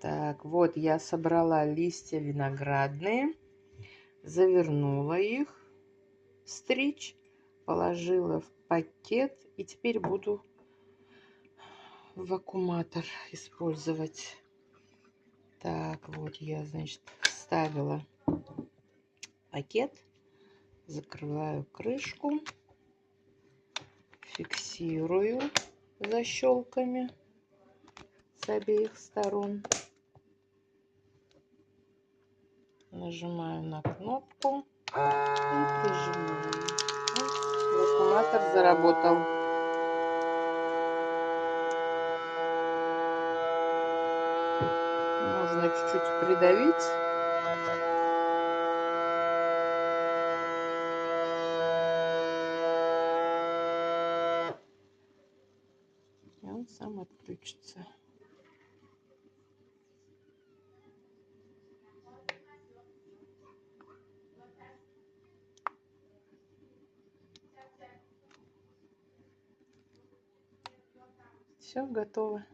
Так, вот я собрала листья виноградные, завернула их стричь, положила в пакет и теперь буду вакууматор использовать. Так, вот я, значит, вставила пакет, закрываю крышку, фиксирую защелками с обеих сторон. Нажимаю на кнопку и прижимаю. Вакууматор заработал. Можно чуть-чуть придавить. И он сам отключится. Все готово.